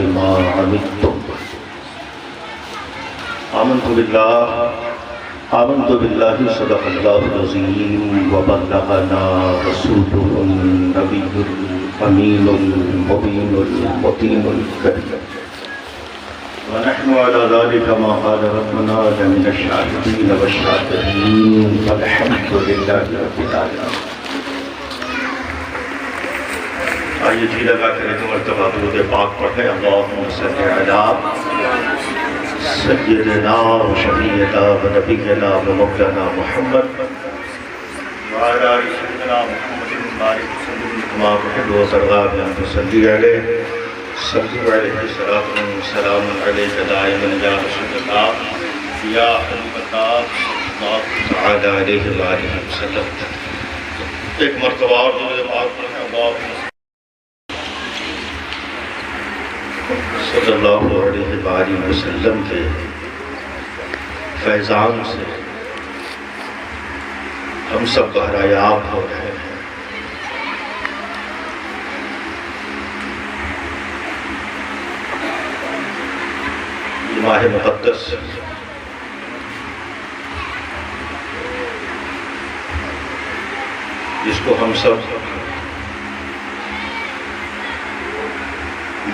ما عنتم آمنت بالله صدق الله العظيم وبلغنا رسوله النبي الأمين المبين المتين الكريم ونحن على ذلك ما قال ربنا لمن الشاهدين والشاكرين والحمد لله رب العالمين. آئیے جی لگا کر ایک مرتبہ درود پاک پڑھیں. اللہم صلی علی سیدنا و شفیعنا و نبینا و مولانا محمد وعلی آل سیدنا محمد بارک وسلم کما تحب وترضى بأن تصلي عليه صلوا عليه الصلاة والسلام عليك دائما يا رسول الله يا حبيب الله صلى الله تعالى عليه وآله وسلم. ایک مرتبہ اور درود پاک پڑھیں. اللہم صلی اللہ علیہ وآلہ وسلم کے فیضان سے ہم سب بہرایاب ہو رہے ہیں. یہ ماہ مقدس جس کو ہم سب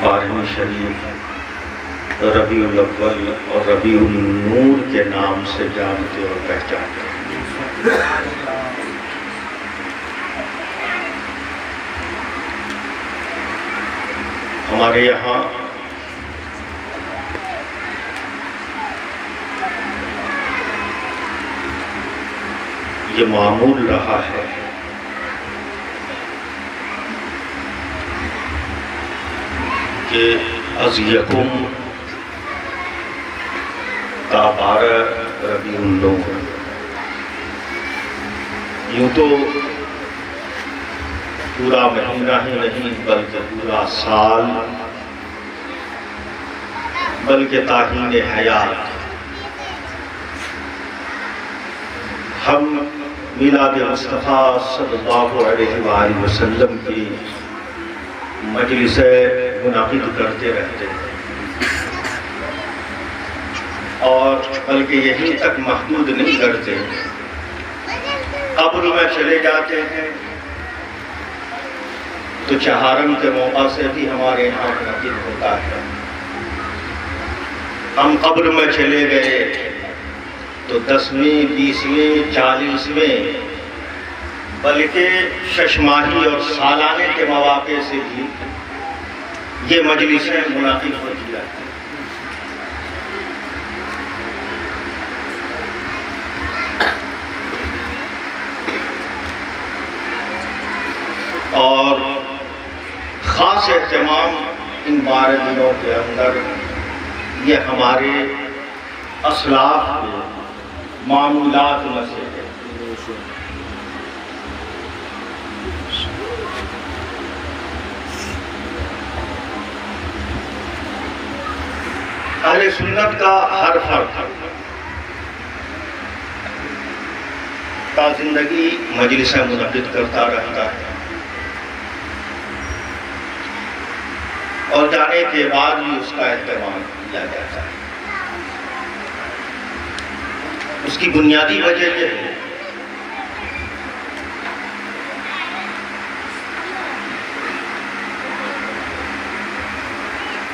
12ویں شریف ربیع الاول اور ربیع النور کے نام سے جانتے اور پہچانتے ہیں. ہمارے یہاں یہ معمول رہا ہے کہ از یکم تا 12 ربیع النور، یوں تو پورا مہینہ ہی نہیں بلکہ پورا سال، بلکہ تاحین حیات ہم میلاد مصطفیٰ صلی اللہ علیہ وآلہ وسلم کی مجلس منعقد کرتے رہتے ہیں، اور بلکہ یہیں تک محدود نہیں کرتے، قبر میں چلے جاتے ہیں تو چہارم کے موقع سے بھی ہمارے یہاں منعقد ہوتا ہے. ہم قبر میں چلے گئے تو 10ویں 20ویں 40ویں بلکہ ششماہی اور سالانے کے مواقع سے بھی یہ مجلسیں منعقد ہوتی رہتی ہیں. اور خاص اہتمام ان 12 دنوں کے اندر یہ ہمارے اسلاف کے معمولات میں سے ہے. اہل سنت کا ہر فرد تا زندگی مجلسیں منعقد کرتا رہتا ہے، اور جانے کے بعد بھی اس کا اہتمام کیا جاتا ہے. اس کی بنیادی وجہ یہ ہے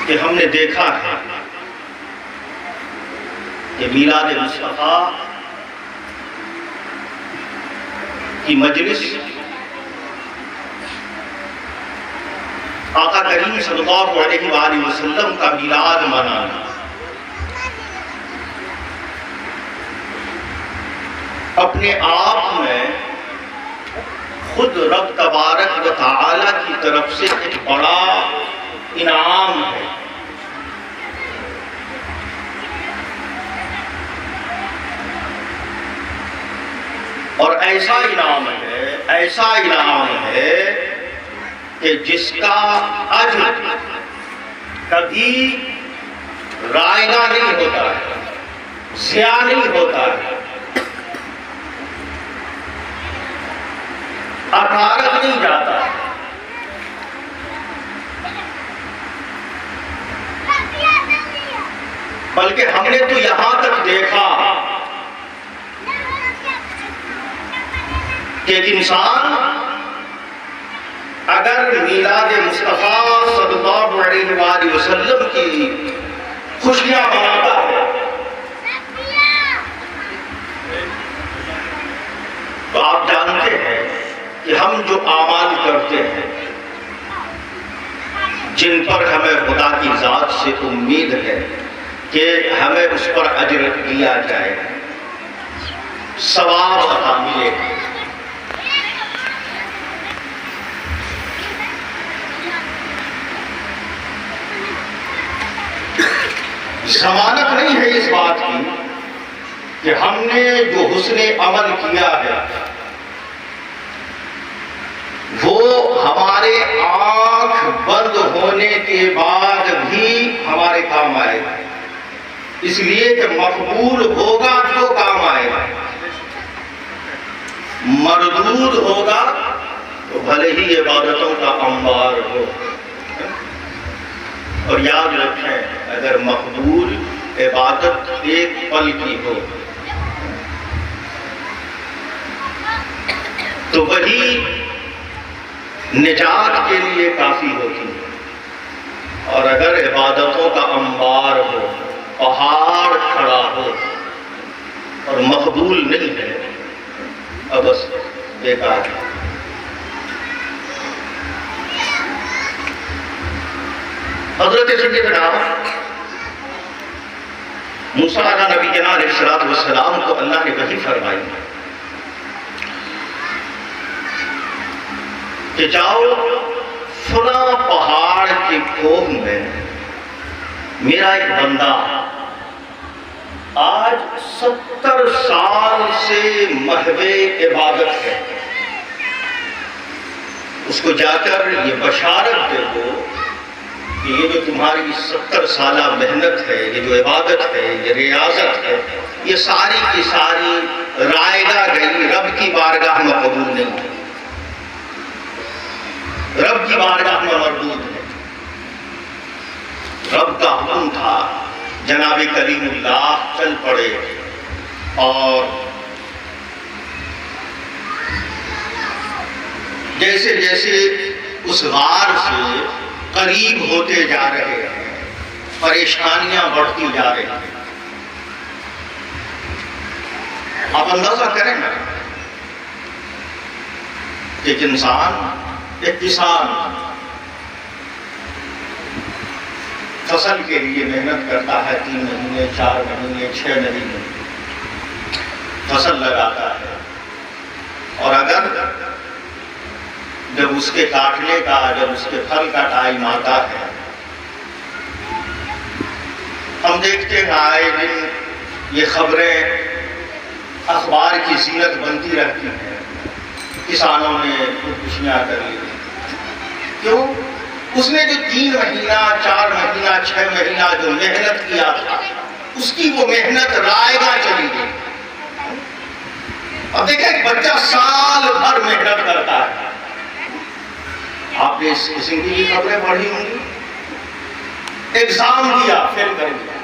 کہ ہم نے دیکھا ہے کہ میلاد مصطفیٰ کی مجلس آقا کریم صلی اللہ علیہ وآلہ وسلم کا میلاد منانا اپنے آپ میں خود رب تبارک و تعالی کی طرف سے ایک بڑا انعام ہے. اور ایسا انعام ہے کہ جس کا اجر کبھی رائگاں نہیں ہوتا ہے، ضیاع نہیں ہوتا ہے، اکارت نہیں جاتا. بلکہ ہم نے تو یہاں تک دیکھا کہ ایک انسان اگر میلاد مصطفیٰ صلی اللہ علیہ وآلہ وسلم کی خوشیاں مناتا ہے تو آپ جانتے ہیں کہ ہم جو اعمال کرتے ہیں جن پر ہمیں خدا کی ذات سے امید ہے کہ ہمیں اس پر اجر دیا جائے، ثواب عطا ملے، ضمانت نہیں ہے اس بات کی کہ ہم نے جو حسن عمل کیا ہے وہ ہمارے آنکھ بند ہونے کے بعد بھی ہمارے کام آئے گا، اس لیے کہ مقبول ہوگا تو کام آئے گا، مردود ہوگا تو بھلے ہی عبادتوں کا انبار ہو۔ اور یاد رکھیں اگر مقبول عبادت ایک پل کی ہو تو وہی نجات کے لیے کافی ہوتی ہے، اور اگر عبادتوں کا انبار ہو، پہاڑ کھڑا ہو اور مقبول نہیں ہے اب بس بیکار ہے۔ حضرت سیدنا موسیٰ علیہ نبینا علیہ السلام کو اللہ نے وحی فرمائی کہ جاؤ فلاں پہاڑ کے کوہ میں میرا ایک بندہ آج 70 سال سے محو عبادت ہے، اس کو جا کر یہ بشارت دے دو کہ یہ جو تمہاری 70 سالہ محنت ہے، یہ جو عبادت ہے، یہ ریاضت ہے، یہ ساری کی ساری رائے گاہ گئی، رب کی بارگاہ میں قبول نہیں ہے، رب کی بارگاہ میں مردود ہے۔ رب کا حکم تھا، جناب کریم اللہ چل پڑے اور جیسے جیسے اس غار سے قریب ہوتے جا رہے ہیں پریشانیاں بڑھتی جا رہی ہیں۔ آپ اندازہ کریں نا، ایک انسان، ایک کسان فصل کے لیے محنت کرتا ہے، 3 مہینے 4 مہینے 6 مہینے فصل لگاتا ہے، اور اگر جب اس کے کاٹنے کا، جب اس کے پھل کا ٹائم آتا ہے، ہم دیکھتے ہیں آئے دن یہ خبریں اخبار کی زینت بنتی رہتی ہیں، کسانوں نے خودکشیاں کر لی۔ کیوں؟ اس نے جو 3 مہینہ 4 مہینہ 6 مہینہ جو محنت کیا تھا، اس کی وہ محنت رائے گاہ چلی گئی۔ اب دیکھیں ایک بچہ سال بھر محنت کرتا ہے، آپ نے اس قسم کی خبریں پڑھی ہوں گی، ایگزام دیا فیل کر دیا،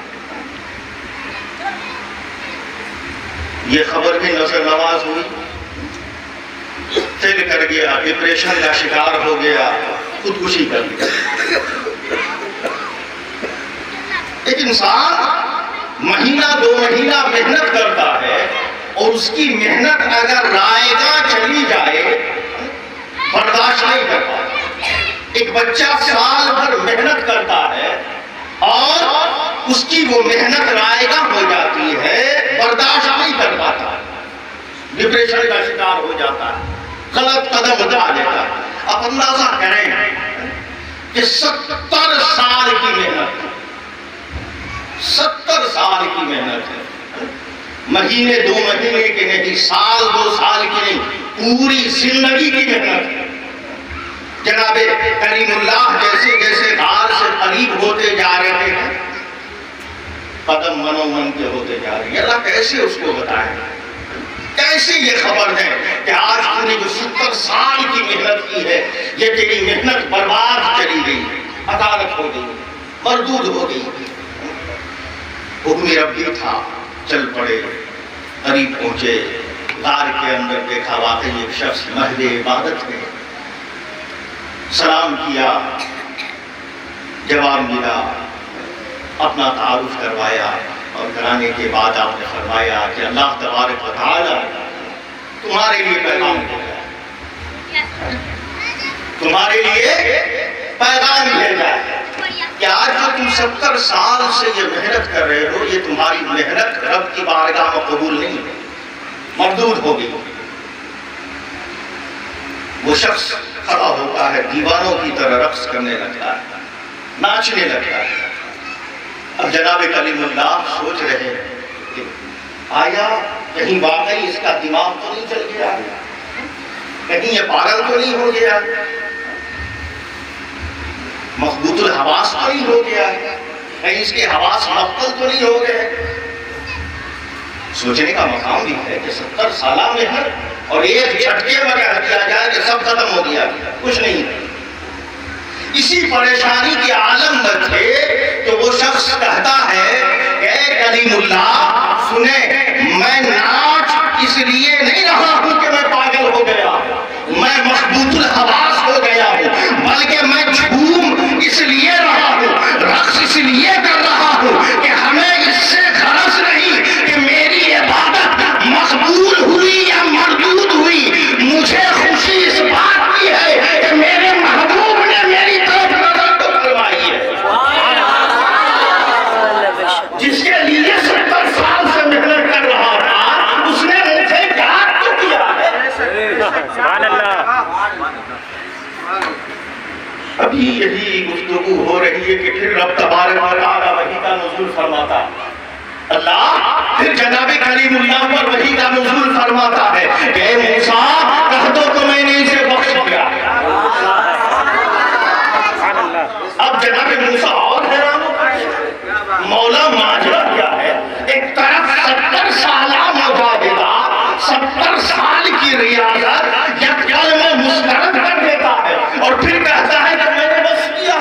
یہ خبر بھی نظر نواز ہوئی، فیل کر گیا، ڈپریشن کا شکار ہو گیا، خودکشی کر لیا۔ ایک انسان مہینہ 2 مہینہ محنت کرتا ہے اور اس کی محنت اگر رائے گاہ چلی جائے برداشت نہیں کر پاتا۔ ایک بچہ سال بھر محنت کرتا ہے اور اس کی وہ محنت رائے گاہ ہو جاتی ہے، برداشت نہیں کر پاتا، ڈپریشن کا شکار ہو جاتا ہے، غلط قدم اٹھا لیتا ہے۔ آپ اندازہ کریں کہ 70 سال کی محنت، 70 سال کی محنت ہے، مہینے 2 مہینے کی نہیں، سال 2 سال کی نہیں، پوری زندگی کی محنت ہے۔ جناب کریم اللہ جیسے جیسے غار سے قریب ہوتے جا رہے ہیں، قدم منو من کے ہوتے جا رہے ہیں۔ اللہ کیسے اس کو بتائے، کیسے یہ خبر ہے کہ آج تم نے جو 70 سال کی محنت کی ہے، یہ تیری محنت برباد چلی گئی، عدالت ہو گئی، مردود ہو گئی۔ حکم ربی تھا، چل پڑے، قریب پہنچے، غار کے اندر دیکھا واقعی ایک شخص مہد عبادت ہے، سلام کیا، جواب ملا، اپنا تعارف کروایا، اور کرانے کے بعد آپ نے فرمایا کہ اللہ تبارک و تعالی تمہارے لیے پیغام بھیجا ہے، تمہارے لیے پیغام بھیجا ہے کہ آج جو تم 70 سال سے یہ محنت کر رہے ہو، یہ تمہاری محنت رب کی بارگاہ میں قبول نہیں ہے، مردود ہوگی۔ وہ شخص کھڑا ہوتا ہے، دیوانوں کی طرح رقص کرنے لگتا ہے، ناچنے لگتا ہے۔ اب جناب کلیم اللہ سوچ رہے ہیں کہ آیا کہیں واقعی اس کا دماغ تو نہیں چل گیا، کہیں یہ پاگل تو نہیں ہو گیا، مخبوط الحواس تو نہیں ہو گیا، کہیں اس کے حواس مختل تو نہیں ہو گئے۔ سوچنے کا مقام بھی ہے کہ 70 سالہ محنت اور ایک جھٹکے میں کہہ دیا جائے کہ سب ختم ہو گیا، کچھ نہیں ہے۔ اسی پریشانی کے عالم میں تھے کہ وہ شخص کہتا ہے کہ اے کلیم اللہ سنیں، میں ناچ اس لیے نہیں رہا ہوں کہ میں پاگل ہو گیا، میں مخبوط الحواس ہو گیا ہوں، بلکہ میں جھوم اس لیے رہا ہوں، رقص اس لیے کر رہا ہوں کہ ہمیں اس سے غرض نہیں کہ میری عبادت مقبول ہوئی یا مردود ہوئی، مجھے خوشی اس بات کی ہے کہ میرے محبوب نے میری طرف نظر کو فرمائی ہے، جس کے لیے 70 سال سے محنت کر رہا تھا، اس نے مجھے یاد تو کیا ہے۔ سبحان اللہ۔ ابھی یہی گفتگو ہو رہی ہے کہ پھر رب تبارک و تعالی وحی کا نزول فرماتا، اللہ پھر جناب کلیم اللہ پر وحی کا نزول فرماتا ہے کہ اے موسیٰ کہہ دو تو میں نے اسے بخش دیا۔ اب جناب موسیٰ اور حیران ہو گئے، مولا ماجرا کیا ہے؟ ایک طرف 70 سالہ مجاہدہ، 70 سال کی ریاضت یک کلمہ مسترد کر دیتا ہے اور پھر کہتا ہے کہ میں نے بس کیا۔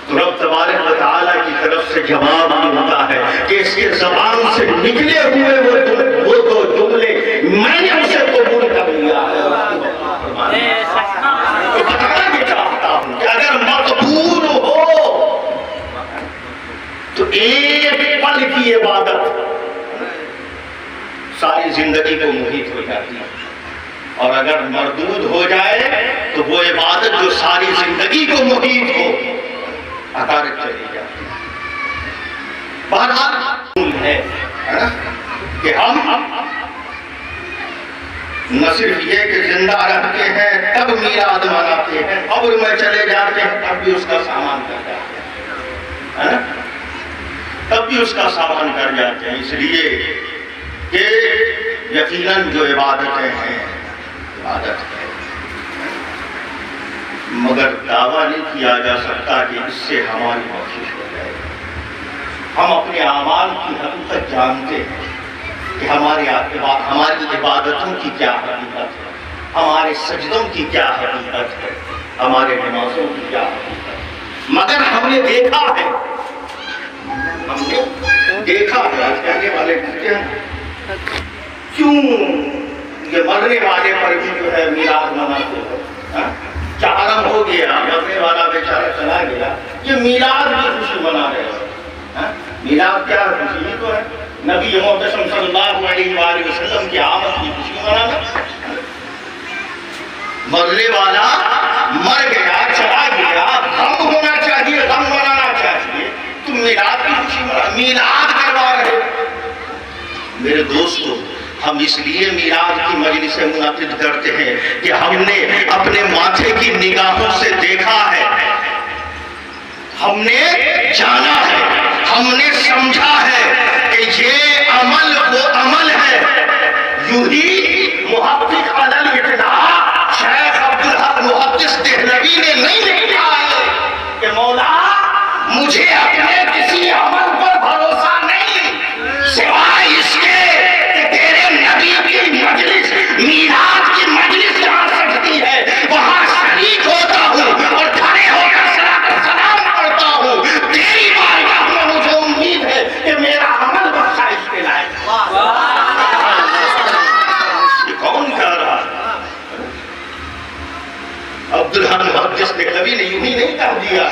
تو رب تبارک و تعالیٰ کی طرف سے جواب ملتا ہے کہ اس کے زبان سے نکلے ہوئے وہ دو جملے میں نے اسے قبول کر لیا ہے۔ تو بتانا بھی چاہتا ہوں کہ اگر مقبول ہو تو ایک پل کی عبادت ساری زندگی کو محیط ہو جاتی ہے، اور اگر مردود ہو جائے تو وہ عبادت جو ساری زندگی کو محیط ہو عقارت چلی جاتی ہے۔ بہرحال ہے کہ ہم نہ صرف یہ کہ زندہ رہتے ہیں تب میلاد مناتے ہیں، قبر میں چلے جاتے ہیں تب بھی اس کا سامان کر جاتے ہیں، تب بھی اس کا سامان کر جاتے ہیں، اس لیے کہ یقیناً جو عبادتیں ہیں عبادت ہے، مگر دعویٰ نہیں کیا جا سکتا کہ اس سے ہماری بخشش ہو جائے۔ ہم اپنے اعمال کی حقیقت جانتے ہیں کہ ہماری عبادتوں کی کیا حقیقت ہے، ہمارے سجدوں کی کیا حقیقت ہے، ہمارے نمازوں کی کیا حقیقت ہے، مگر ہم نے دیکھا ہے، آج کہنے والے کہتے ہیں کیوں یہ مرنے والے پر بھی جو ہے میلاد مناتے ہو، چارم ہو گیا، مرنے والا بیچارہ چلا گیا، یہ میلاد کی خوشی منا رہے ہو۔ میلاد کیا خوشی؟ یہ تو ہے نبی محتشم صلی اللہ علیہ وآلہ وسلم کی آمد کی خوشی منانا۔ مرنے والا مر گیا، چلا گیا، غم ہونا چاہیے، غم منانا چاہیے، تم میلاد کی خوشی منا، میلاد کروا رہے ہو۔ میرے دوستو، ہم اس لیے میلاد کی مجلسیں منعقد کرتے ہیں کہ ہم نے اپنے ماتھے کی نگاہوں سے دیکھا ہے، ہم نے جانا ہے، ہم نے سمجھا ہے کہ یہ عمل وہ عمل ہے۔ یوں ہی محقق علی الاطلاق شیخ عبدالحق محدث دہلوی نے نہیں لکھا ہے کہ مولا مجھے اپنے کسی عمل پر بھروسہ نہیں سوائے اس کے نبی کی مجلس، میلاد کی مجلس جہاں سکتی ہے وہاں شریک ہوتا ہوں اور کھڑے ہو کر صلاۃ و سلام پڑھتا ہوں۔ تیری بارگاہ میں مجھے امید دیا،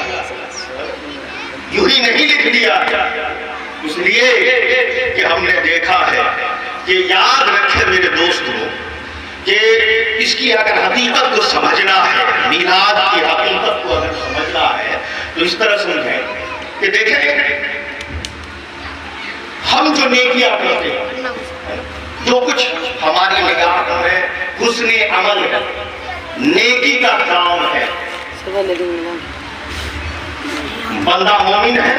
یوں ہی نہیں لکھ دیا، اس لیے کہ ہم نے دیکھا ہے کہ یاد رکھے میرے دوستوں کہ اس کی اگر حقیقت کو سمجھنا ہے، میلاد کی حقیقت کو اگر سمجھنا ہے تو اس طرح سمجھیں کہ دیکھیں ہم جو نیکیاں کرتے ہیں، جو کچھ ہماری نگاہ میں حسن عمل ہے، نیکی کا کام ہے، بندہ مومن ہے،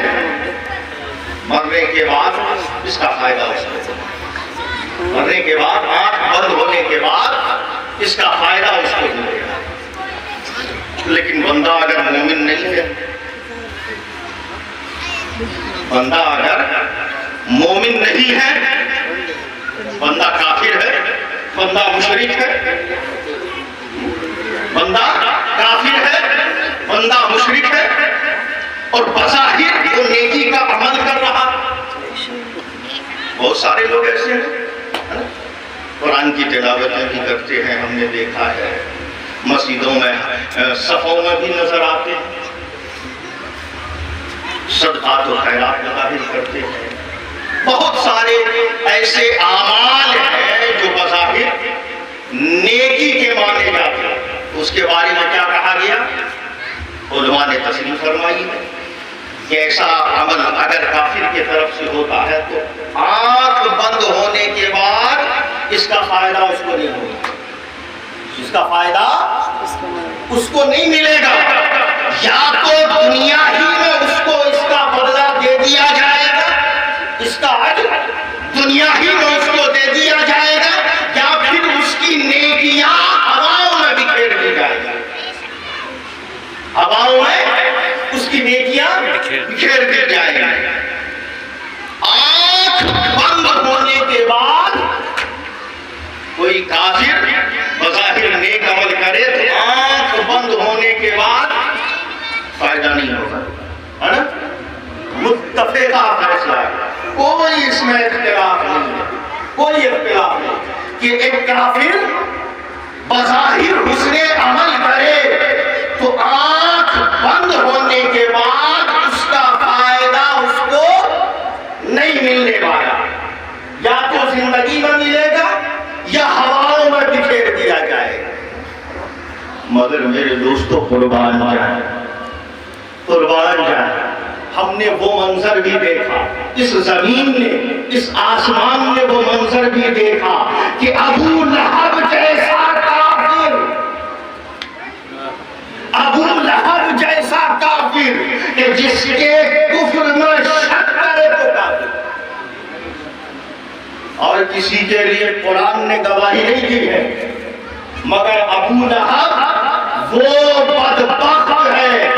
مرنے کے بعد اس کا فائدہ ہو سکتا ہے، مرنے کے بعد آنکھ بند ہونے کے بعد اس کا فائدہ اس کو ملے گا۔ لیکن بندہ اگر مومن نہیں ہے، بندہ اگر مومن نہیں ہے، بندہ کافر ہے، بندہ مشرک ہے، بندہ کافر ہے، بندہ مشرک ہے، اور بظاہر وہ نیکی کا عمل کر رہا۔ بہت سارے لوگ ایسے ہیں قرآن کی تلاوتیں بھی کرتے ہیں، ہم نے دیکھا ہے مسجدوں میں صفوں میں بھی نظر آتے ہیں، صدقات و خیرات ظاہر کرتے ہیں، بہت سارے ایسے اعمال ہیں جو بظاہر نیکی کے مانے جاتے ہیں۔ اس کے بارے میں کیا کہا گیا؟ علماء نے تصریح فرمائی ہے کہ ایسا عمل اگر کافر کی طرف سے ہوتا ہے تو آنکھ بند ہونے کے بعد اس کا فائدہ اس کو نہیں ہوگا، اس کا فائدہ اس کو نہیں ملے گا، یا تو دنیا ہی میں اس کو اس کا بدلہ دے دیا جائے گا، اس کا اجر دنیا ہی میں اس کو دے دیا جائے گا، یا پھر اس کی نیکیاں ہواؤں میں بکھیر دی جائے گی، ہواؤں میں اس کی نیکیاں بکھیر دی جائے گی۔ آنکھ بند ہونے کے بعد کوئی کافر بظاہر نیک عمل کرے تو آنکھ بند ہونے کے بعد فائدہ نہیں ہوگا، ہے نا؟ متفقہ فیصلہ ہے، کوئی اس میں اختلاف نہیں ہے، کوئی اختلاف نہیں کہ ایک کافر بظاہر حسن عمل کرے تو آنکھ بند ہونے کے بعد اس کا فائدہ اس کو نہیں ملنے والا، یا تو زندگی میں ملے گا یا ہواؤں میں بکھیر دیا جائے گا۔ مگر میرے دوستو قربان جائیں، قربان جائیں، ہم نے وہ منظر بھی دیکھا، اس زمین نے، اس آسمان نے وہ منظر بھی دیکھا کہ ابو لہب جیسا کافر، ابو لہب جیسا کافر کہ جس کے کفر میں شک کرے تو کافر، اور کسی کے لیے قرآن نے گواہی نہیں دی ہے، مگر ابو لہب وہ بدبخت ہے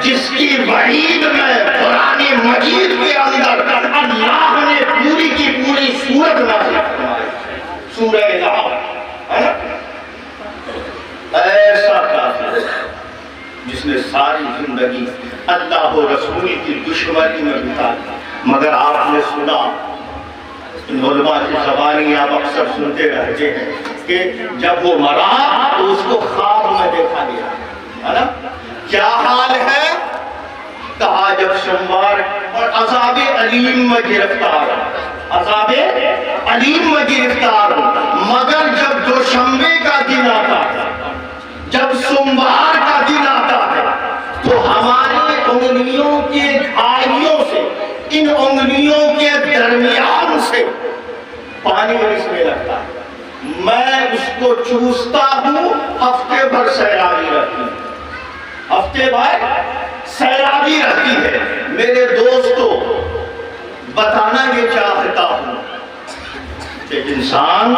جس کی وعید میں قرآن مجید کے اندر اللہ نے پوری کی پوری سورت نازل فرمائی، سورہ لہب، ہے نا؟ ایسا کافر جس نے ساری زندگی اللہ و رسول کی دشمنی میں بتا دی۔ مگر آپ نے سنا، علماء کی زبانی آپ اکثر سنتے رہتے ہیں کہ جب وہ مرا تو اس کو خواب میں دیکھا گیا، ہے نا؟ کیا حال ہے؟ کہا جب سوموار اور عذاب علیم میں گرفتار، عذاب علیم میں گرفتار، مگر جب دوشنبے کا دن آتا ہے، جب سوموار کا دن آتا ہے تو ہماری انگلیوں کے گھائیوں سے، ان انگلیوں کے درمیان سے پانی رسنے لگتا ہے، میں اس کو چوستا ہوں، ہفتے بھر سیلابی رہتی ہے، ہفتے بھر سیلابی رہتی ہے۔ میرے دوستو بتانا یہ چاہتا ہوں کہ انسان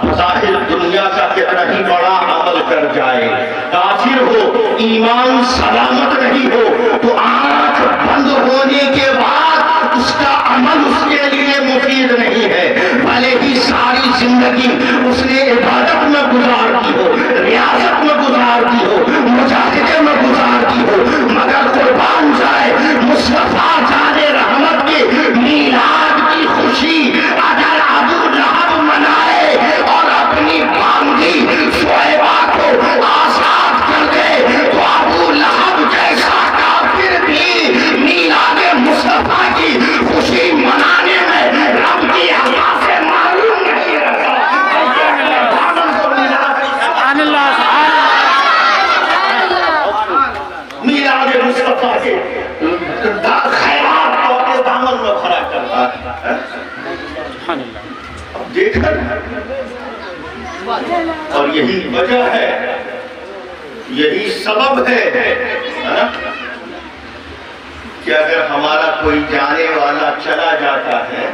بظاہر دنیا کا کتنا ہی بڑا عمل کر جائے، کافر ہو، ایمان سلامت نہیں ہو، تو آنکھ بند ہونے کے بعد اس کا عمل اس کے لیے مفید نہیں ہے، بھلے ہی ساری زندگی اس نے عبادت میں گزار دی ہو، ریاضت میں گزار دی ہو، مجاہدے میں گزار دی ہو، مگر قربان جائے مصطفیٰ جان رحمت کے میلاد کی خوشی اگر ابو لہب منائے اور اپنی باندھی شعیبہ کو آزاد کر دے تو ابو لہب جیسا کے خیرات کو اپنے دامن میں بھرا کرتا ہے. اب دیکھا اور یہی وجہ ہے, یہی سبب ہے کہ اگر ہمارا کوئی جانے والا چلا جاتا ہے,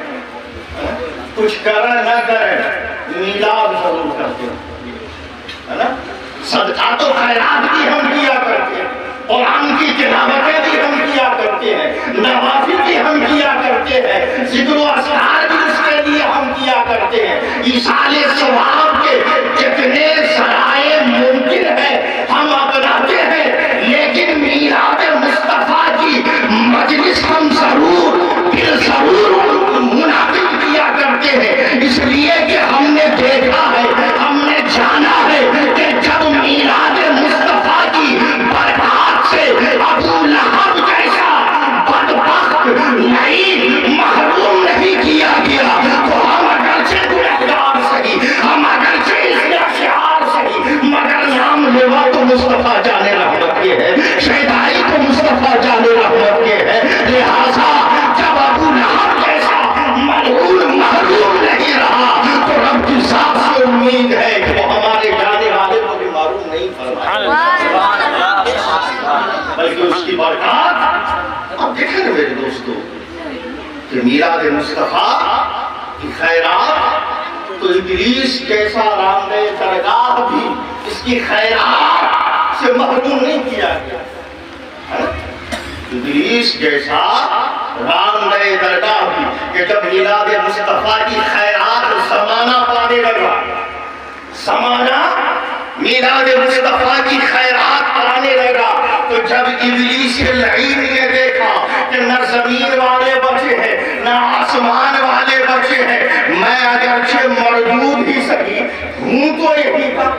کچھ کرا نہ کرے, میلاد ضرور کرتے ہیں نا. صدقات و خیرات بھی ہم کیا کرتے ہیں, قرآن کی تلاوتیں بھی ہم کیا کرتے ہیں, نوافل بھی ہم کیا کرتے ہیں, ذکر و اذکار بھی اس کے لیے ہم کیا کرتے ہیں. ایصال ثواب کے جتنے ذرائع ممکن ہے ہم اپناتے ہیں, لیکن میلاد مصطفیٰ کی مجلس ہم ضرور منعقد کیا کرتے ہیں, اس لیے کہ ہم نے دیکھا ہے, ہم نے جانا ہے کہ جب میلاد مصطفیٰ کی برکات سے ابو لہب جیسا بدبخت نہیں محروم نہیں کیا گیا, تو ہم اگرچہ گنہگار سہی, ہم اگرچہ اس میں اشعار سہی, مگر نام لیوا تو مصطفیٰ جان رحمت کے ہے, شہدائی تو مصطفیٰ جان رحمت کے ہے. لہذا جب ابو لہب جیسا ملعون محروم نہیں رہا, تو رب کی ذات سے امید ہے کہ وہ ہمارے جانے والے کو بھی محروم نہیں فرمائے, بلکہ اس کی برکات. اب دیکھیں نا میرے دوستو کہ میلاد مصطفیٰ کی خیرات, تو ابلیس جیسا رامدہ درگاہ بھی اس کی خیرات سے محروم نہیں کیا گیا. ابلیس جیسا رامدہ درگاہ بھی کہ جب میلاد مصطفیٰ کی خیرات زمانہ پانے لگا, زمانہ میلاد مصطفیٰ کی خیرات پانے لگا, تو جب ابلیس لعین نے دیکھا کہ نہ زمین والے بچے ہیں نہ آسمان والے بچے ہیں, میں اگرچہ مردود ہی سہی ہوں تو یہی کا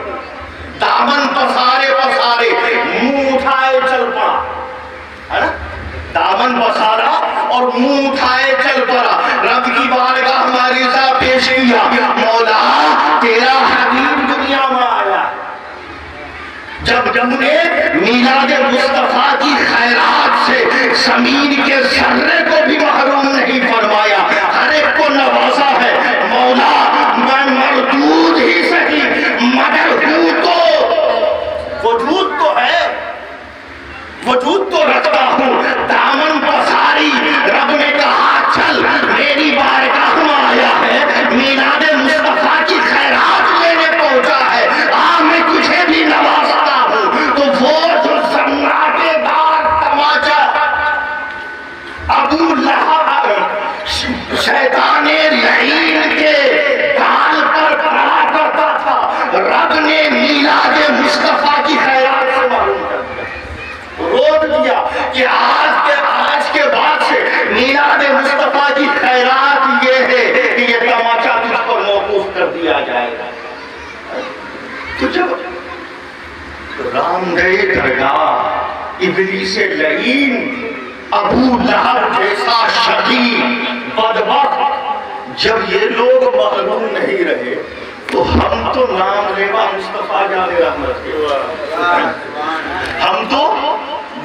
دامن پسارے پسارے منہ اٹھائے چل پڑا, ہے نا, دامن پسارا اور منہ اٹھائے چل پڑا, رب کی بارگاہ ہماری ذات پیش کیا, مولا تیرا حبیب دنیا میں آیا. جب نے میلاد مصطفیٰ کی خیرات سے زمین کے ذرے کو بھی محروم نہیں فرمایا, ہر ایک کو نوازا ہے. مولا میں مردود ہی سہی مگر ہوں تو, وجود تو ہے, وجود تو رکھتا ہوں, دامن پساری رب نے کہا چل میری بارگاہ میں آیا ہے, میلاد مصطفیٰ کی خیرات لینے پہنچا ہے, میں تجھے بھی نوازتا ہوں. تو وہ جو سناٹے دار تماچا ابو لہب شیطان لعین کے گال پر پڑا کرتا تھا, رب نے میلاد مصطفیٰ کی خیرات سے محروم کر دیا, روک دیا کہ آج کے بعد سے میلاد مصطفیٰ کی خیرات یہ ہے کہ یہ تماچا تجھ پر موقوف کر دیا جائے گا. تو جب رامدہ درگاہ ابلیس لعین ابو لہب جیسا شقی بدبخت جب یہ لوگ محروم نہیں رہے, تو ہم تو نام لیوا مصطفیٰ جان رحمت کے, ہم تو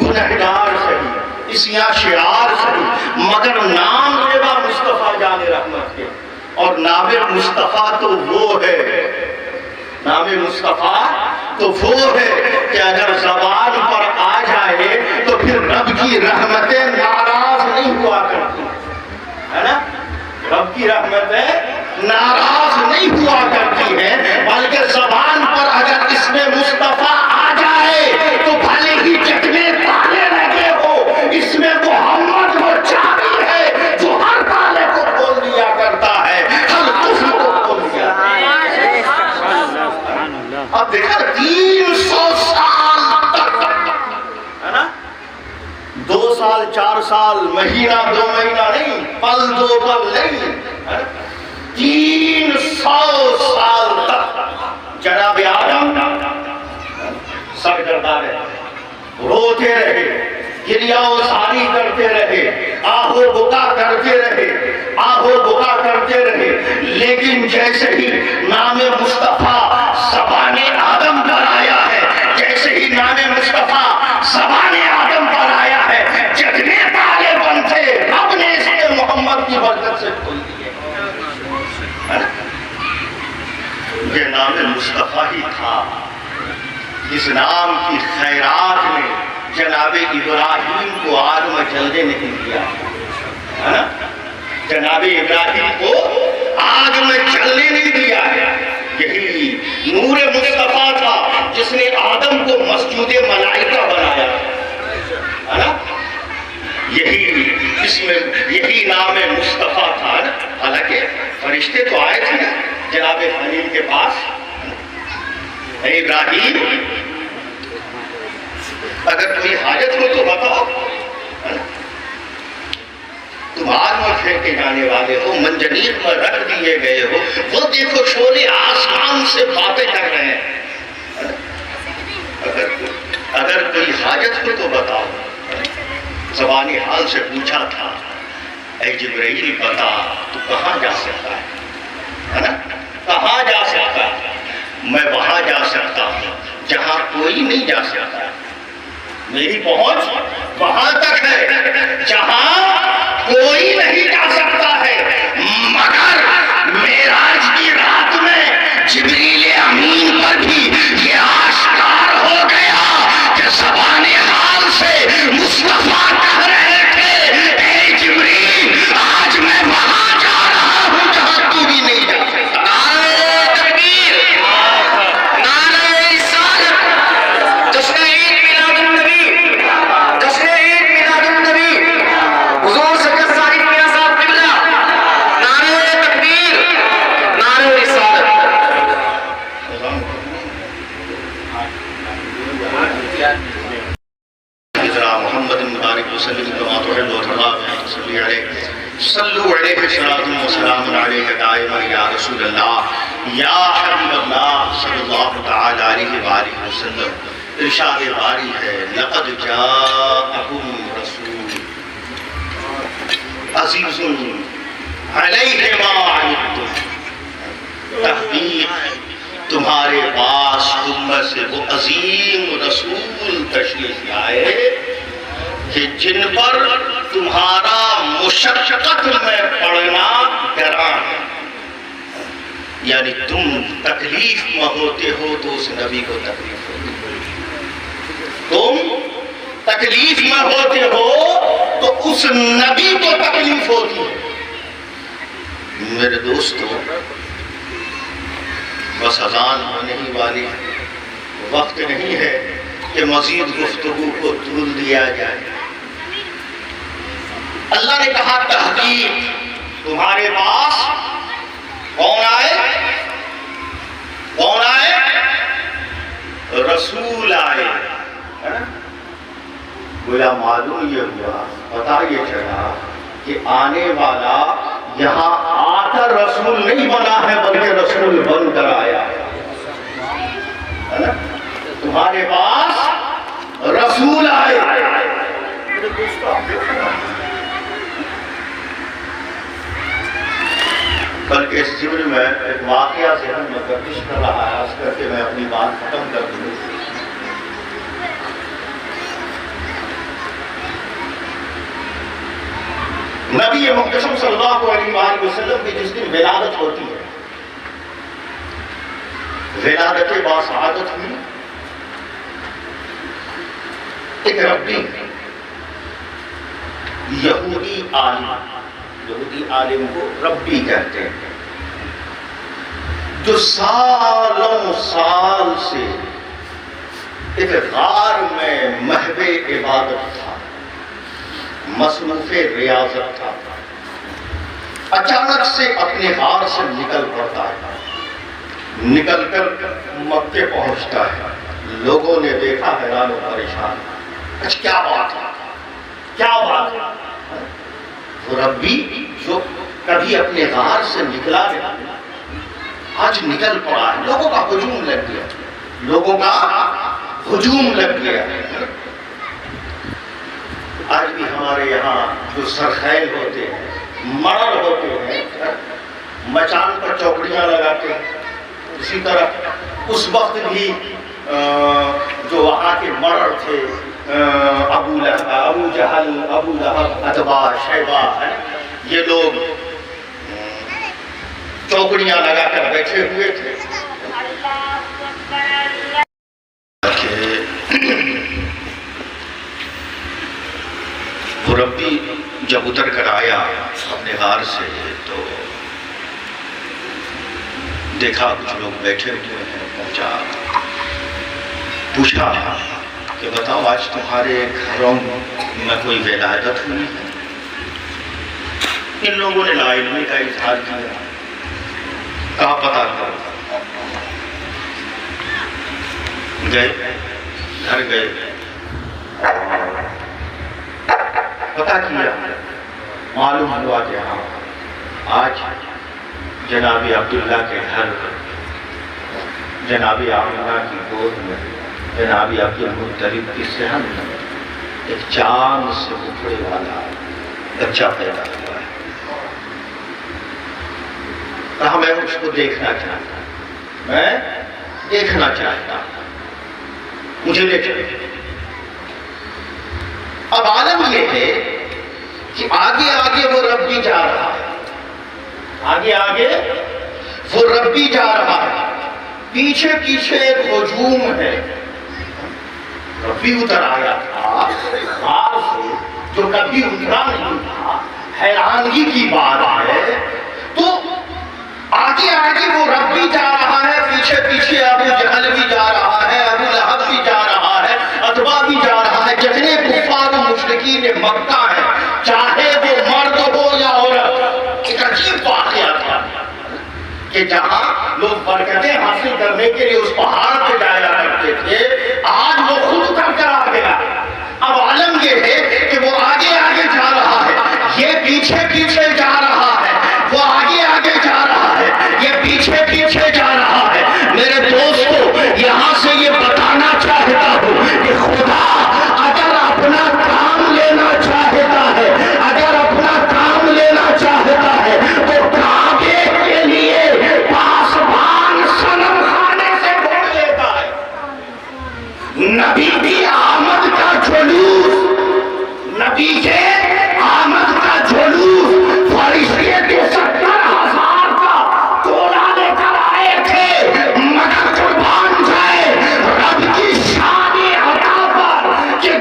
گنہگار سہی, اسیاں شعار سہی, مگر نام لیوا مصطفیٰ جان رحمت کے. اور نام مصطفیٰ تو وہ ہے, نام مصطفیٰ تو وہ ہے کہ اگر زبان پر آ جائے تو پھر رب کی رحمتیں ناراض نہیں ہوا کرتی, ہے نا, رب کی رحمتیں ناراض نہیں ہوا کرتی ہیں, بلکہ زبان پر اگر اس میں مصطفیٰ آ جائے تو بھلے ہی جتنے تالے لگے ہو, اس میں محمد وہ چابی ہے جو ہر تالے کو کھول دیا کرتا ہے, ہر کفر کو کھول دیا. اب دیکھا 300 سال تک, ہے نا, 2 سال 4 سال, مہینہ 2 مہینہ نہیں, پل 2 پل نہیں, 300 سال تک جناب آدم سرگردہ رہے, روتے رہے, گریہ و ساری کرتے رہے, آہو بکا کرتے رہے, آہو بکا کرتے رہے, لیکن جیسے ہی نام مصطفیٰ زبان آدم پر آیا ہے, جیسے ہی نام مصطفیٰ زبان آدم پر آیا ہے, اسلام کی خیرات نے جناب ابراہیم کو آگ میں جلنے نہیں دیا ہے نا، جناب ابراہیم کو آگ میں جلنے نہیں دیا ہے۔ یہی نور مصطفیٰ تھا جس نے آدم کو مسجود ملائکہ بنایا ہے نا، یہی نام مصطفیٰ تھا نا۔ حالانکہ فرشتے تو آئے تھے نا جناب خلیل کے پاس، اے ابراہیم اگر کوئی حاجت ہو تو بتاؤ، تم آگ میں پھینکے جانے والے ہو، منجنیق میں رکھ دیے گئے ہو، وہ دیکھو شعلے آسمان سے باتیں کر رہے ہیں، اگر کوئی حاجت ہو تو بتاؤ۔ زبانی حال سے پوچھا تھا، اے جبرائیل بتا تو کہاں جا سکتا ہے نا، کہاں جا سکتا ہے؟ میں وہاں جا سکتا ہوں جہاں کوئی نہیں جا سکتا، میری پہنچ وہاں تک ہے جہاں کوئی نہیں جا سکتا ہے، مگر معراج کی رات میں جبریل امین پر بھی یہ آشکار ہو گیا کہ زبان حال سے مصطفیٰ کہہ رہے تھے، اے جبریل آج میں وہاں جا رہا ہوں جہاں تو بھی نہیں جا سکتا۔ نعرہ تکبیر، نعرہ رسالت، جشن عید میلاد النبی، جشن عید میلاد النبی، حضور سید صاحب میاں صاحب قبلہ، نعرہ تکبیر، نعرہ رسالت۔ محمد مبارک وسلم کما تحب وترضى صلی علیہ صلو علیہ صلاۃ وسلام علیہ دائما یا رسول اللہ یا حبیب اللہ صلی اللہ تعالی علیہ وآلہ وسلم۔ ارشاد باری ہے، لقد جاءکم رسول عزیز علیہ ما عنتم، تحقیق تمہارے پاس تم میں سے وہ عظیم رسول تشریف لائے کہ جن پر تمہارا مشقت میں پڑنا گراں ہے، یعنی تم تکلیف میں ہوتے ہو تو اس نبی کو تکلیف ہوتی ہے، تم تکلیف میں ہوتے ہو تو اس نبی کو تکلیف ہوتی ہے۔ میرے دوستو، بس اذان ہونے ہی والی ہے، وقت نہیں ہے کہ مزید گفتگو کو طول دیا جائے۔ اللہ نے کہا تحقیق تمہارے پاس کون آئے؟ کون آئے؟ رسول آئے۔ گویا معلوم یہ ہوا، پتہ یہ چلا کہ آنے والا یہاں آ کر رسول نہیں بنا ہے بلکہ رسول بن کر آیا ہے۔ تمہارے پاس رسول آئے۔ بلکہ اس ضمن میں ایک واقعہ ذہن میں گردش کر رہا ہے، اس کر کے میں اپنی بات ختم کر دوں۔ نبی محتشم صلی اللہ علیہ وآلہ وسلم کی جس دن ولادت ہوتی ہے، ولادت باسعادت ہوئی، ایک ربی یہودی عالم کو ربی کہتے ہیں، جو سالوں سال سے ایک غار میں محو عبادت تھا، مصروف ریاضت تھا، اچانک سے اپنے غار سے نکل پڑتا ہے، نکل کر مکے پہنچتا ہے۔ لوگوں نے دیکھا، حیران و پریشان، اچھا کیا بات ہے، کیا بات ہے؟ وہ ربی جو کبھی اپنے غار سے نکلا نہیں، آج نکل پڑا ہے، لوگوں کا ہجوم لگ گیا، لوگوں کا ہجوم لگ گیا۔ آج بھی ہمارے یہاں جو سرخیل ہوتے ہیں، مرڑ ہوتے ہیں، مچان پر چوکڑیاں لگاتے ہیں، اسی طرح اس وقت بھی جو وہاں کے مرڑ تھے، ابو جہل، ابو لہب، اتبا، شیبہ، یہ لوگ چوکڑیاں لگا کر بیٹھے ہوئے تھے۔ ربی جب اتر کر آیا اپنے غار سے تو دیکھا کچھ لوگ بیٹھے ہوئے ہیں، پہنچا، پوچھا کہ بتاؤ آج تمہارے گھروں میں کوئی ولادت ہوئی ہے؟ ان لوگوں نے لا علمی کا اظہار کیا، کہا پتہ کرو۔ گئے، گھر گئے، پتہ کیا، معلوم ہوا کہ ہاں آج جناب عبداللہ کے گھر جناب آمنہ کی گود میں جناب عبدالمطلب کی صحن میں ایک چاند سے اکھڑے والا بچہ پیدا ہوا ہے۔ کہا میں اس کو دیکھنا چاہتا ہوں، میں دیکھنا چاہتا ہوں، مجھے لے چلے۔ اب عالم یہ ہے کہ آگے آگے وہ رب بھی جا رہا ہے، آگے آگے وہ رب بھی جا رہا ہے، پیچھے پیچھے ایک ہجوم ہے۔ ربی اتر آیا تھا غار سے، جو کبھی اترا نہیں تھا، حیرانگی کی بات ہے۔ تو آگے آگے وہ رب بھی جا رہا ہے، پیچھے پیچھے ابو جہل بھی جا رہا ہے، ابو لہب بھی جا رہا ہے، عتبہ بھی جا رہا ہے، جتنے کفار و مشرکین مکہ ہیں، چاہے وہ مرد ہو یا عورت۔ ایک عجیب واقعہ تھا کہ جہاں لوگ برکتیں حاصل کرنے کے لیے اس پہاڑ پہ جایا کرتے تھے، آج وہ خود اتر کر آ گیا۔ اب عالم یہ ہے کہ وہ آگے آگے جا رہا ہے، یہ پیچھے پیچھے جا رہا ہے، وہ آگے آگے جا رہا ہے، یہ پیچھے پیچھے جا رہا ہے۔ میرے دوستو، یہاں سے یہ بتانا چاہتا ہوں کہ خدا اگر اپنا کام لینا چاہتا ہے، اگر اپنا کام لینا چاہتا ہے تو کعبے کے لیے پاسبان صنم خانے سے ڈھونڈ لیتا ہے۔ نبی کی آمد کا جلوس، نبی کے آمد کا جلوس فرشتے کے 70,000 کا ٹولہ لے کر آئے تھے، مگر قربان جائے رب کی شان عطا پر کہ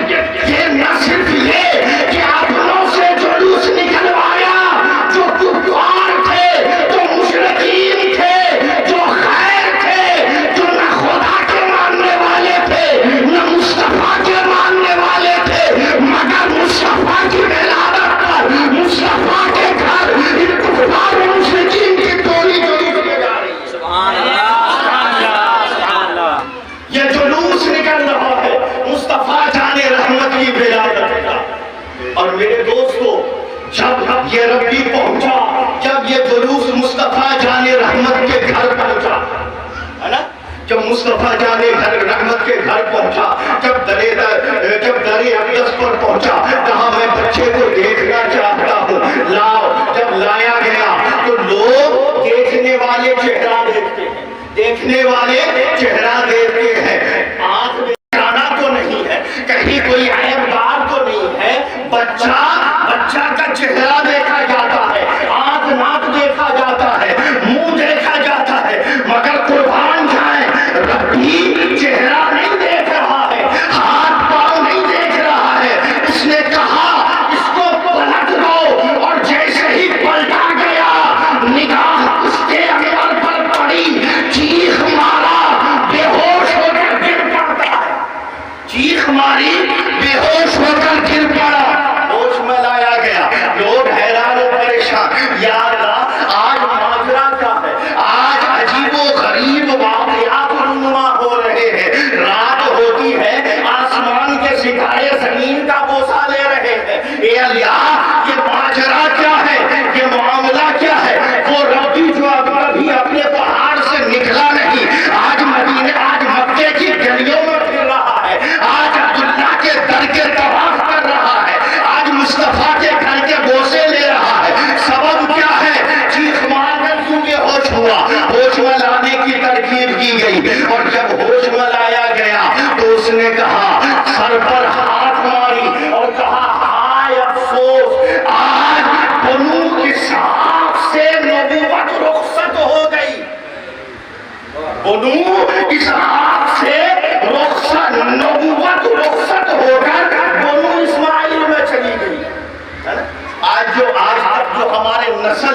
یہ نہ صرف یہ کہ اپنوں سے جلوس نکلوایا، جو کفار تھے، جو مشرکین تھے، جو غیر تھے، جو نہ خدا کے ماننے والے تھے نہ مصطفیٰ کے ماننے والے تھے، مگر مصطفیٰ کی ولادت پر مصطفیٰ کے گھر ان کفار و مشرکین کی ٹولی جلوس لے جا رہی ہے۔ سبحان اللہ، یہ جلوس نکل رہا ہے مصطفیٰ جان رحمت کی ولادت کا۔ اور میرے دوستو، جب یہ ربی پہنچا، جب یہ جلوس مصطفیٰ جان رحمت کے گھر پہنچا، ہے نا، جب مصطفیٰ جان رحمت کے گھر پہنچا، جب درِ اقدس پر پہنچا، کہا میں بچے کو دیکھنا چاہتا ہوں، لاؤ۔ جب لایا گیا تو لوگ دیکھنے والے چہرہ دیکھتے ہیں، دیکھنے والے چہرہ دیکھتے ہیں، آنکھ میں جانا تو نہیں ہے، کہیں کوئی عیب دار تو نہیں ہے، بچہ کا چہرہ دیکھا جاتا ہے، آنکھ ناک دیکھا جاتا ہے، منہ دیکھا جاتا ہے، مگر قربان جائیں ربی چہرہ نہیں دیکھ رہا ہے، ہاتھ پاؤں نہیں دیکھ رہا ہے۔ اس نے کہا اس کو پلٹ دو، اور جیسے ہی پلٹا گیا نگاہ اس کے انور پر پڑی، چیخ مارا، بے ہوش ہو کر گر پڑتا ہے، چیخ ماری، بے ہوش ہو کر گر پڑا، ہوش میں لایا گیا۔ لوگ حیران و پریشان، یا اللہ آج ماجرا کیا ہے؟ آج عجیب و غریب واقعات رونما ہو رہے ہیں، رات ہوتی ہے، آسمان کے ستارے زمین کا بوسہ لے رہے ہیں، اے اللہ یہ ماجرا کیا ہے، یہ معاملہ کیا ہے؟ وہ ربی جو ابھی اپنے پہاڑ سے نکلا نہیں، آج مدینے، آج مکے کی گلیوں میں پھر رہا ہے، آج عبداللہ کے در کے طواف کر رہا ہے، آج مصطفیٰ کے گھر کے بوسے لے رہا ہے۔ سبب کیا ہے؟ چیخ مار کر کیوں یہ ہوش ہوا؟ ہوش میں لانے کی ترکیب کی گئی، اور جب ہوش میں لایا گیا تو اس نے کہا، سر پر ہاتھ ماری اور کہا ہائے افسوس، آج بنو اسحاق سے نبوت رخصت ہو گئی، بنو اسحاق سے نبوت رخصت ہو کر بنو اسماعیل میں چلی گئی۔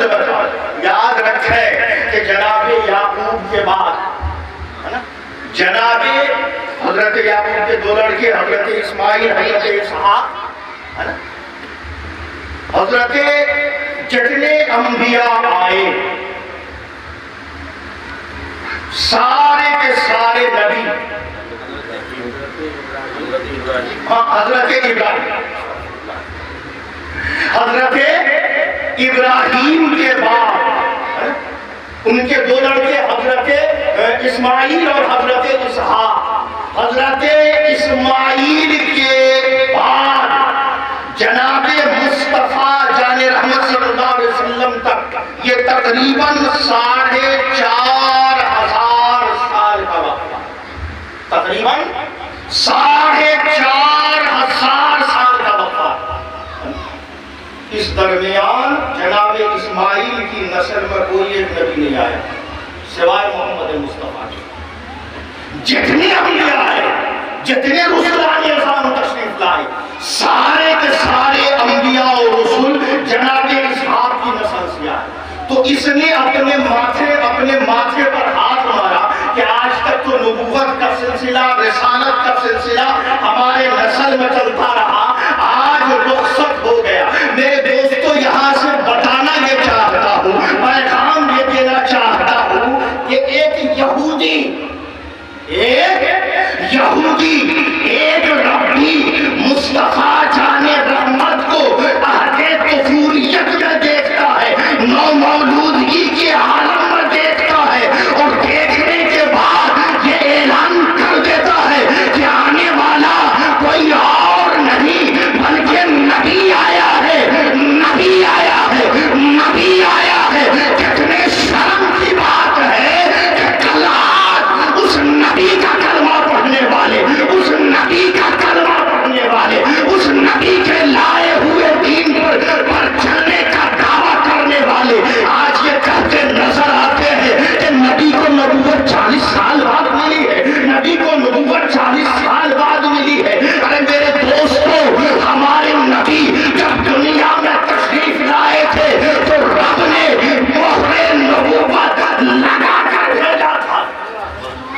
نسل بتا. یاد رکھیں کہ جناب یعقوب کے بعد جناب حضرت یعقوب کے دو لڑکے حضرت اسماعیل حضرت اسحاق حضرت جتنے انبیاء آئے سارے کے سارے نبی حضرت ابراہیم کے بعد ان کے دو لڑکے حضرت اسماعیل اور حضرت اسحاق. حضرت اسماعیل کے بعد جناب مصطفیٰ جان رحمت صلی اللہ علیہ وسلم تک یہ تقریباً 4,500 سال کا وقت. تقریباً 4,500 سال کا وقت. اس درمیان جناب اسماعیل کی نسل میں کوئی ایک نبی نہیں آیا سوائے محمد مصطفیٰ کے. جتنے انبیاء آئے جتنے رسولان اعظام تشریف لائے سارے کے سارے انبیاء اور رسول جناب اسحاق کی نسل سے آئے. تو اس نے اپنے ماتھے پر ہاتھ مارا کہ آج تک تو نبوت کا سلسلہ رسالت کا سلسلہ ہمارے نسل میں چلتا رہا, آج رخصت ہو گیا. میرے دوستو یہاں سے بتانا یہ چاہتا ہوں, پیغام یہ دینا چاہتا ہوں کہ ایک یہودی ایک ربی مصطفیٰ جان رحمت کو عہد طفولیت میں دیکھتا ہے, نو مولودگی کے عالم میں دیکھتا ہے, اور دیکھنے کے بعد یہ اعلان کر دیتا ہے کہ آنے والا کوئی اور نہیں بلکہ نبی آیا ہے, نبی آیا ہے, نبی آیا ہے. کتنے شرم کی بات ہے کہ کل آج اس نبی کا کلمہ پڑھنے والے, اس نبی کا کلمہ پڑھنے والے, اس نبی کے لائے ہوئے دین پر چلنے کا دعویٰ کرنے والے آج یہ کہتے نظر آتے ہیں کہ نبی کو نبوت 40 سال بعد ملی ہے, نبی کو نبوت 40 سال بعد ملی ہے. ارے میرے دوستو, ہمارے نبی جب دنیا میں تشریف لائے تھے تو رب نے مہر نبوت لگا کر بھیجا تھا,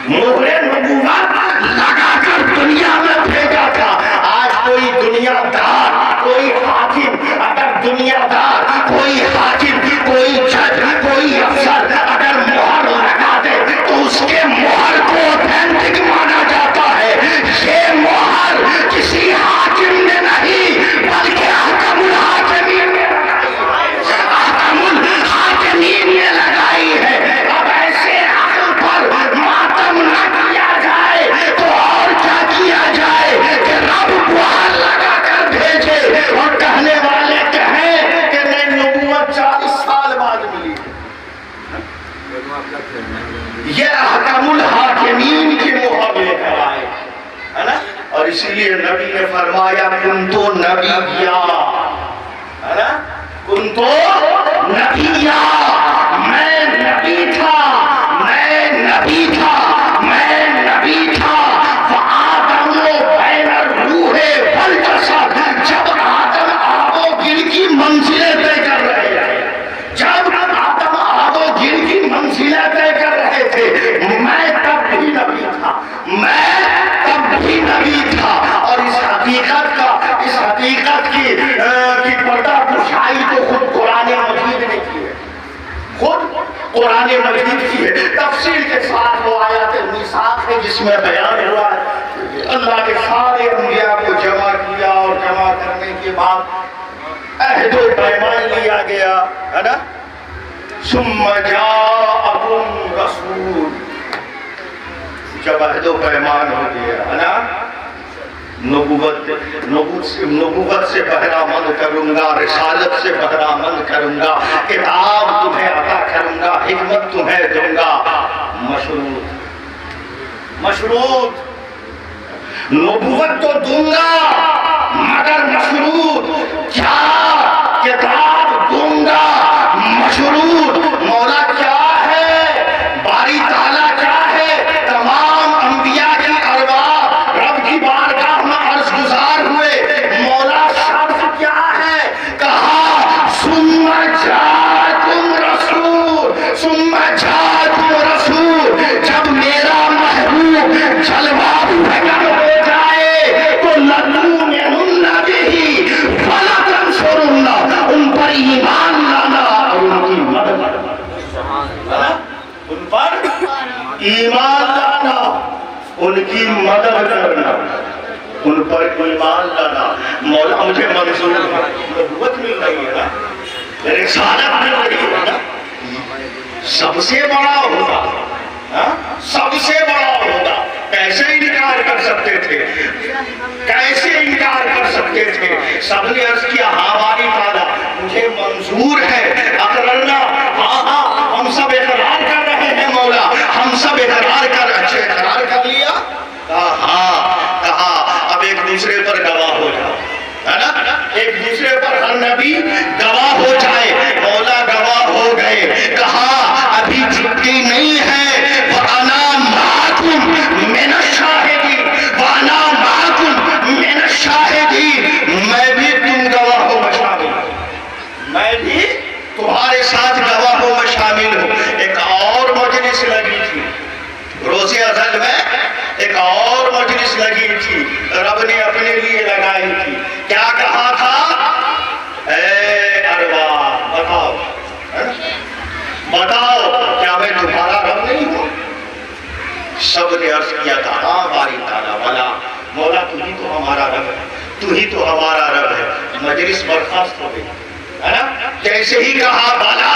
مہر نبوت لگا کر دنیا میں بھیجا تھا. آج کوئی دنیا دار, کوئی حاکم, اگر دنیا دار, کوئی حاکم, کوئی جج, کوئی افسر اگر مہر لگا دے تو اس کے مہر کو اوتھینٹک مانا جاتا ہے. یہ مہر کسی حاکم نے نہیں بلکہ حکم الحاکمین نے لگائی ہے, حکم الحاکمین نے لگائی ہے. اب ایسے عقل پر ماتم نہ کیا جائے تو اور کیا کیا جائے کہ رب مہر لگا کر بھیجے اور کہنے والے کہیں کہ نہیں نبوت 40 سال بعد ملی. یہ حکم الحاکمین کی مہر لے کر آئے ہے نا. اور اسی لیے نبی نے فرمایا کنتو نبیا, ہے نا, کنتو نبیا, میں نبی تھا, میں نبی تھا, میں نبی تھا. فآدم بین الروح والجسد, جب آدم آب و گل کی منزلیں طے کر رہے ہیں, جب آدم آب و گل کی منزلیں طے کر رہے تھے, میں تب بھی نبی تھا, میں تب بھی نبی تھا. اور اس حقیقت کی پردہ پوشائی تو خود قرآن مجید نے کی ہے, خود قرآن مجید کی ہے. تفصیل کے ساتھ وہ آیات میثاق ہے جس میں بیان ہوا ہے اللہ کے سارے انبیاء کو جمع کیا اور جمع کرنے کے بعد عہد و پیمان لیا گیا, ہے نا. ثم جاءکم رسول, جب عہد و پیمان ہو گیا, ہے نا, نبوت سے بہرہ مند کروں گا, رسالت سے بہرہ مند کروں گا, کتاب تمہیں عطا کروں گا, حکمت تمہیں دوں گا. مشروط نبوت تو دوں گا مگر مشروط کیا, کتاب دوں گا مشروط. مولا کیا ہے, باری تعالیٰ کیا ہے, تمام انبیاء کی ارواح رب کی بارگاہ میں عرض گزار ہوئے, مولا شرط کیا ہے, کہا ثم جاءکم ایمان لانا اور ان کی مدد کرنا، ان پر ایمان لانا، ان کی مدد کرنا، ان پر ایمان لانا۔ مولا مجھے منظور ہے، نبوت مل رہی ہے نا، رسالت مل رہی ہے نا، سب سے بڑا ہوگا، سب سے بڑا ہوگا، کیسے انکار کر سکتے تھے، کیسے انکار کر سکتے تھے؟ سب نے عرض کیا ہاں باری تعالیٰ مجھے منظور ہے، اقررنا، ہاں ہاں ہم سب اقرار کر رہے ہیں مولا، ہم سب اقرار کر، اچھا اقرار کر لیا؟ کہا ہاں، کہا اب ایک دوسرے پر گواہ ہو جاؤ، ہے نا، ایک دوسرے پر ہر نبی گواہ ہو جائے۔ مولا گواہ ہو گئے، کہا ابھی چھٹی نہیں ہے، وَأَنَا مَعَكُمْ مِنَ الشَّاهِدِينَ، وَأَنَا مَعَكُمْ مِنَ الشَّاهِدِينَ، میں بھی تم گواہوں میں شامل ہوں، میں بھی تمہارے ساتھ گواہوں میں شامل ہوں۔ ایک اور مجلس لگی تھی روز ازل میں، ایک اور مجلس لگی تھی، رب نے اپنے لیے لگائی تھی، کیا کہا تھا؟ اے ارواح بتاؤ، بتاؤ کیا میں تمہارا رب نہیں ہوں؟ سب نے عرض کیا تھا ہاں باری تعالیٰ بلا، مولا تو ہی تو ہمارا رب ہے، تو ہی تو ہمارا رب ہے۔ مجلس برخاست ہو گئی، ہے نا، جیسے ہی کہا بلا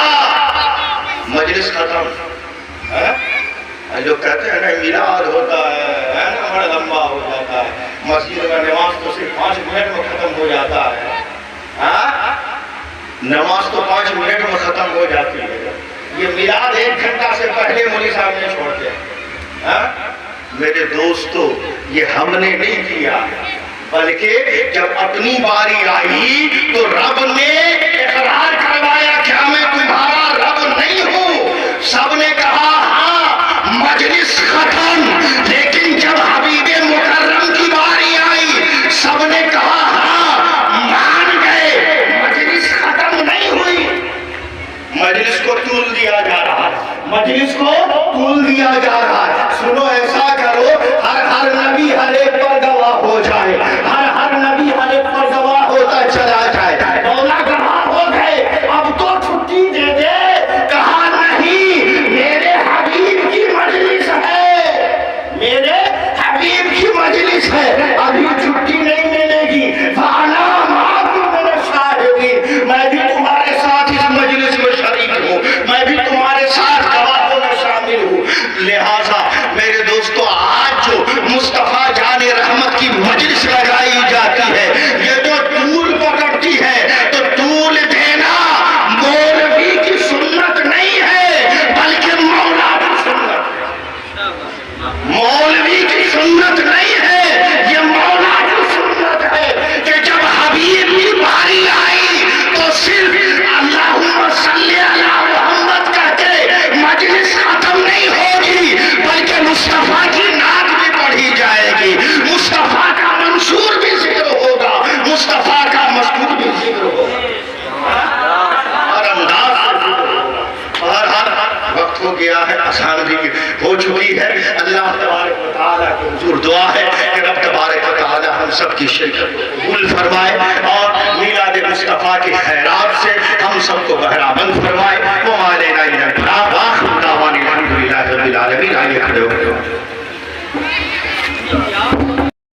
مجلس ختم۔ لوگ کہتے ہیں نا میلاد ہوتا ہے نا بڑا لمبا ہو جاتا ہے، مسجد میں نماز تو صرف 5 منٹ میں ختم ہو جاتا ہے، نماز تو 5 منٹ میں ختم ہو جاتی ہے، یہ میلاد 1 گھنٹہ سے پہلے مولوی صاحب نے چھوڑتے ہیں۔ میرے دوستو یہ ہم نے نہیں کیا، بلکہ جب اپنی باری آئی تو رب نے اقرار کروایا کیا میں تمہارا رب نہیں ہوں؟ سب نے کہا ہاں، مجلس ختم، لیکن جب حبیب مکرم کی باری آئی سب نے کہا ہاں مان گئے، مجلس ختم نہیں ہوئی، مجلس کو طول دیا جا رہا ہے، مجلس کو طول دیا جا رہا ہے۔ سنو ایسا کرو ہر نبی ہر ایک پر گواہ ہو جائے، ہر نبی ہر ایک پر گواہ ہوتا چلا جائے۔ مولا گواہ ہو گئے، اب تو چھٹی دے دے، کہا نہیں میرے حبیب کی مجلس ہے، میرے حبیب کی مجلس ہے، ابھی چھٹی نہیں ملے گی۔ فَأَنَا مَعَكُمْ مِنَ الشَّاهِدِينَ، میں بھی تمہارے ساتھ اس مجلس میں شریک ہوں، میں بھی تمہارے ساتھ گواہوں میں شامل ہوں۔ لہٰذا میرے دوستو آج جو مصطفیٰ جان رحمت کی مجلس لگائی جاتی ہے، یہ جو طول پکڑتی ہے تو طول دینا مولوی کی سنت نہیں ہے بلکہ مولا کی سنت ہے، مولوی کی سنت نہیں ہے، یہ مولا کی سنت ہے کہ جب حبیب کی باری آئی تو صرف اللہم صلی علی محمد کہہ کے مجلس ختم نہیں ہوگی، بلکہ مصطفیٰ کی نعت بھی پڑھی جائے گی، مصطفیٰ کا منصور بھی ذکر ہوگا، مصطفیٰ کا مذکور بھی ذکر ہوگا، اور انداز سے ذکر ہوگا۔ بہرحال وقت ہو گیا ہے، آسان بھی ہو چکی ہے۔ اللہ تبارک و تعالیٰ کی حضور دعا ہے کہ رب تبارک و تعالیٰ ہم سب کی شرکت کو قبول فرمائے اور میلاد مصطفیٰ کی خیرات سے ہم سب کو بہرہ مند فرمائے۔ وَمَا عَلَيْنَا إِلَّا الْبَلَاغُ وَآخِرُ دَعْوَانَا الْحَمْدُ لِلَّهِ رَبِّ الْعَالَمِينَ۔ آئیے کھڑے ہو گئے۔